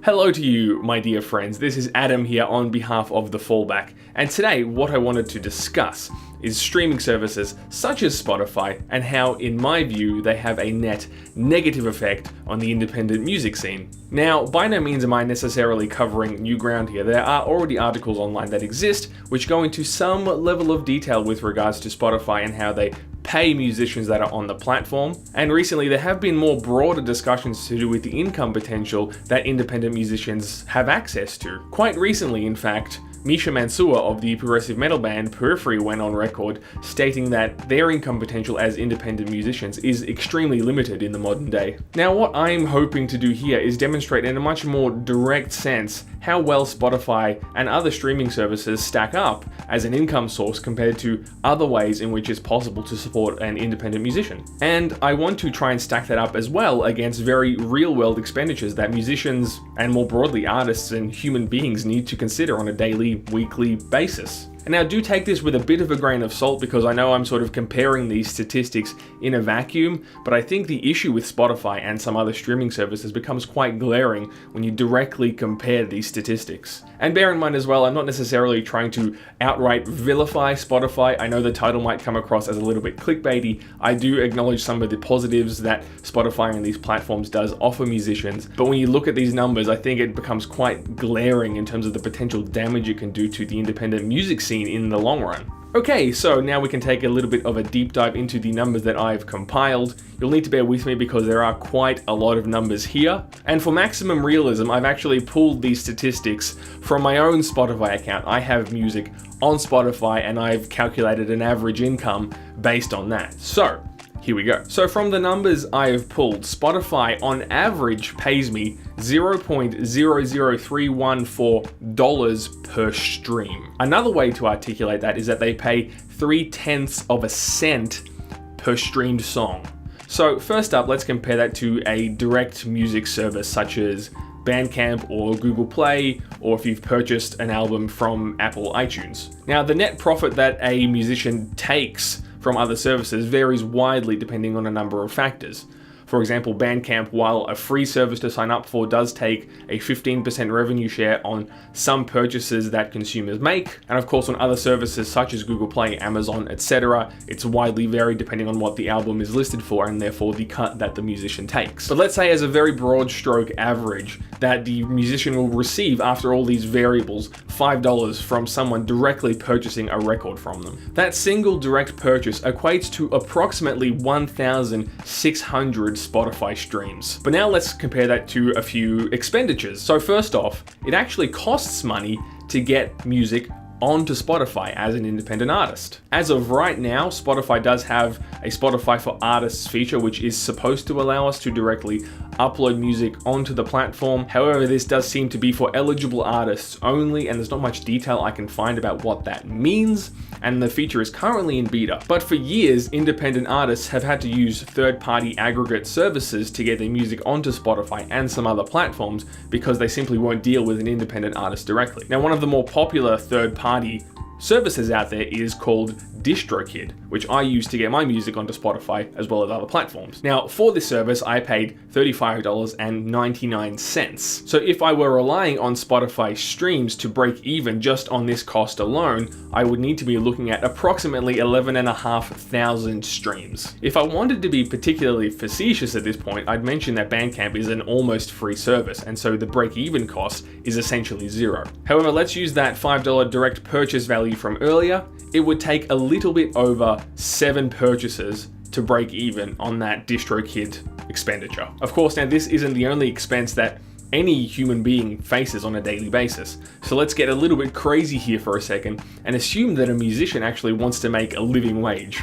Hello to you, my dear friends. This is Adam here on behalf of The Fallback, and today what I wanted to discuss is streaming services such as Spotify and how, in my view, they have a net negative effect on the independent music scene. Now, by no means am I necessarily covering new ground here. There are already articles online that exist which go into some level of detail with regards to Spotify and how they pay musicians that are on the platform. And recently there have been more broader discussions to do with the income potential that independent musicians have access to. Quite recently, in fact, Misha Mansoor of the progressive metal band Periphery went on record stating that their income potential as independent musicians is extremely limited in the modern day. Now, what I'm hoping to do here is demonstrate in a much more direct sense how well Spotify and other streaming services stack up as an income source compared to other ways in which it's possible to support an independent musician. And I want to try and stack that up as well against very real-world expenditures that musicians, and more broadly artists and human beings, need to consider on a daily, weekly basis. And now do take this with a bit of a grain of salt, because I know I'm sort of comparing these statistics in a vacuum, but I think the issue with Spotify and some other streaming services becomes quite glaring when you directly compare these statistics. And bear in mind as well, I'm not necessarily trying to outright vilify Spotify. I know the title might come across as a little bit clickbaity. I do acknowledge some of the positives that Spotify and these platforms does offer musicians, but when you look at these numbers, I think it becomes quite glaring in terms of the potential damage it can do to the independent music scene in the long run. Okay, so now we can take a little bit of a deep dive into the numbers that I've compiled. You'll need to bear with me because there are quite a lot of numbers here. And for maximum realism, I've actually pulled these statistics from my own Spotify account. I have music on Spotify and I've calculated an average income based on that. So, here we go. So from the numbers I have pulled, Spotify on average pays me $0.00314 per stream. Another way to articulate that is that they pay 0.3 of a cent per streamed song. So first up, let's compare that to a direct music service such as Bandcamp or Google Play, or if you've purchased an album from Apple iTunes. Now, the net profit that a musician takes from other services varies widely depending on a number of factors. For example, Bandcamp, while a free service to sign up for, does take a 15% revenue share on some purchases that consumers make. And of course, on other services such as Google Play, Amazon, etc., it's widely varied depending on what the album is listed for and therefore the cut that the musician takes. But let's say as a very broad stroke average that the musician will receive, after all these variables, $5 from someone directly purchasing a record from them. That single direct purchase equates to approximately 1,600 Spotify streams. But now let's compare that to a few expenditures. So first off, it actually costs money to get music onto Spotify as an independent artist. As of right now, Spotify does have a Spotify for Artists feature, which is supposed to allow us to directly upload music onto the platform. However, this does seem to be for eligible artists only, and there's not much detail I can find about what that means, and the feature is currently in beta. But for years, independent artists have had to use third-party aggregate services to get their music onto Spotify and some other platforms because they simply won't deal with an independent artist directly. Now, one of the more popular third-party services out there is called DistroKid, which I use to get my music onto Spotify as well as other platforms. Now, for this service, I paid $35.99. So if I were relying on Spotify streams to break even just on this cost alone, I would need to be looking at approximately 11,500 streams. If I wanted to be particularly facetious at this point, I'd mention that Bandcamp is an almost free service, and so the break-even cost is essentially zero. However, let's use that $5 direct purchase value from earlier. It would take a little bit over 7 purchases to break even on that DistroKid expenditure. Of course, now this isn't the only expense that any human being faces on a daily basis. So let's get a little bit crazy here for a second and assume that a musician actually wants to make a living wage.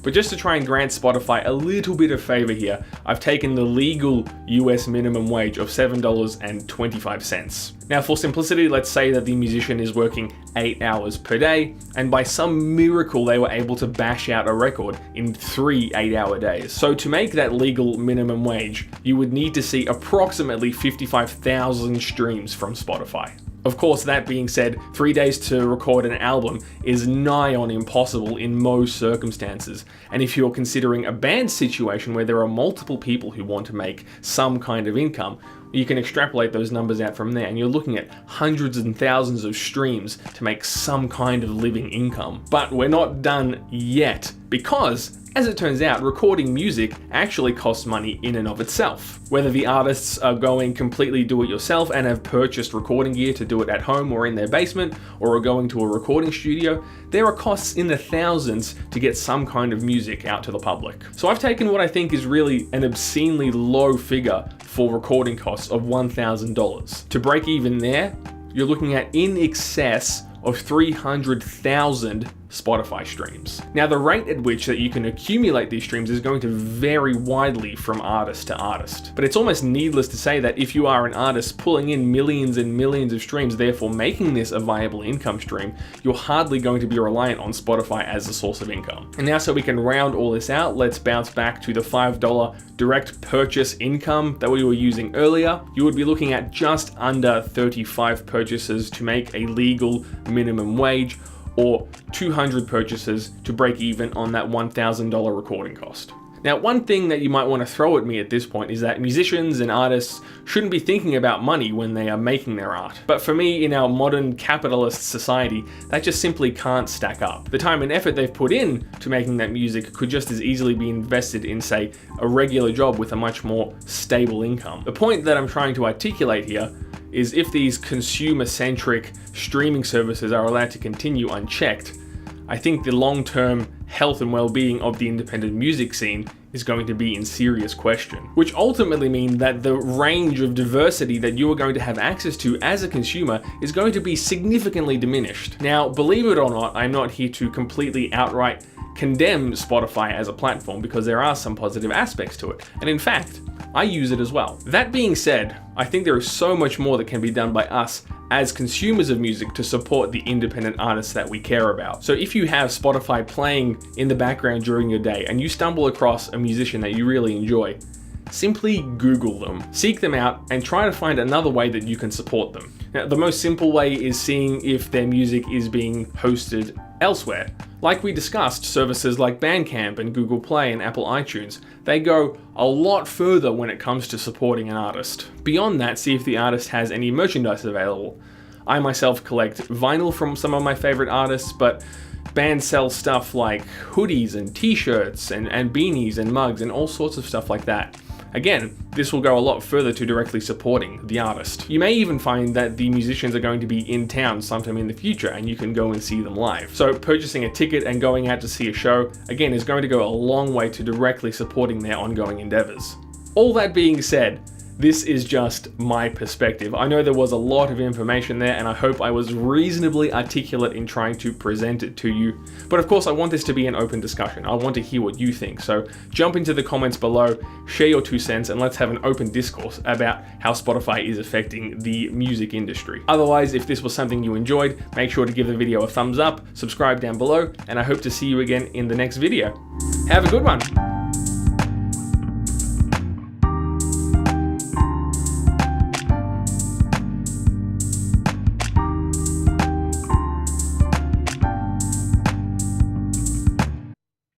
But just to try and grant Spotify a little bit of favor here, I've taken the legal US minimum wage of $7.25. Now, for simplicity, let's say that the musician is working 8 hours per day, and by some miracle they were able to bash out a record in 3 8-hour days. So to make that legal minimum wage, you would need to see approximately 55,000 streams from Spotify. Of course, that being said, 3 days to record an album is nigh on impossible in most circumstances. And if you're considering a band situation where there are multiple people who want to make some kind of income, you can extrapolate those numbers out from there, and you're looking at hundreds and thousands of streams to make some kind of living income. But we're not done yet, because as it turns out, recording music actually costs money in and of itself. Whether the artists are going completely do-it-yourself and have purchased recording gear to do it at home or in their basement, or are going to a recording studio, there are costs in the thousands to get some kind of music out to the public. So I've taken what I think is really an obscenely low figure for recording costs of $1,000. To break even there, you're looking at in excess of 300,000 Spotify streams. Now, the rate at which that you can accumulate these streams is going to vary widely from artist to artist. But it's almost needless to say that if you are an artist pulling in millions and millions of streams, therefore making this a viable income stream, you're hardly going to be reliant on Spotify as a source of income. And now, so we can round all this out, let's bounce back to the $5 direct purchase income that we were using earlier. You would be looking at just under 35 purchases to make a legal minimum wage, or 200 purchases to break even on that $1,000 recording cost. Now, one thing that you might want to throw at me at this point is that musicians and artists shouldn't be thinking about money when they are making their art. But for me, in our modern capitalist society, that just simply can't stack up. The time and effort they've put in to making that music could just as easily be invested in, say, a regular job with a much more stable income. The point that I'm trying to articulate here is if these consumer-centric streaming services are allowed to continue unchecked, I think the long-term health and well-being of the independent music scene is going to be in serious question, which ultimately means that the range of diversity that you are going to have access to as a consumer is going to be significantly diminished. Now, believe it or not, I'm not here to completely outright condemn Spotify as a platform, because there are some positive aspects to it, and in fact, I use it as well. That being said, I think there is so much more that can be done by us as consumers of music to support the independent artists that we care about. So if you have Spotify playing in the background during your day and you stumble across a musician that you really enjoy, simply Google them, seek them out, and try to find another way that you can support them. Now, the most simple way is seeing if their music is being hosted elsewhere. Like we discussed, services like Bandcamp and Google Play and Apple iTunes, they go a lot further when it comes to supporting an artist. Beyond that, see if the artist has any merchandise available. I myself collect vinyl from some of my favorite artists, but bands sell stuff like hoodies and t-shirts and beanies and mugs and all sorts of stuff like that. Again, this will go a lot further to directly supporting the artist. You may even find that the musicians are going to be in town sometime in the future and you can go and see them live. So purchasing a ticket and going out to see a show, again, is going to go a long way to directly supporting their ongoing endeavors. All that being said, this is just my perspective. I know there was a lot of information there, and I hope I was reasonably articulate in trying to present it to you. But of course, I want this to be an open discussion. I want to hear what you think. So jump into the comments below, share your 2 cents, and let's have an open discourse about how Spotify is affecting the music industry. Otherwise, if this was something you enjoyed, make sure to give the video a thumbs up, subscribe down below, and I hope to see you again in the next video. Have a good one.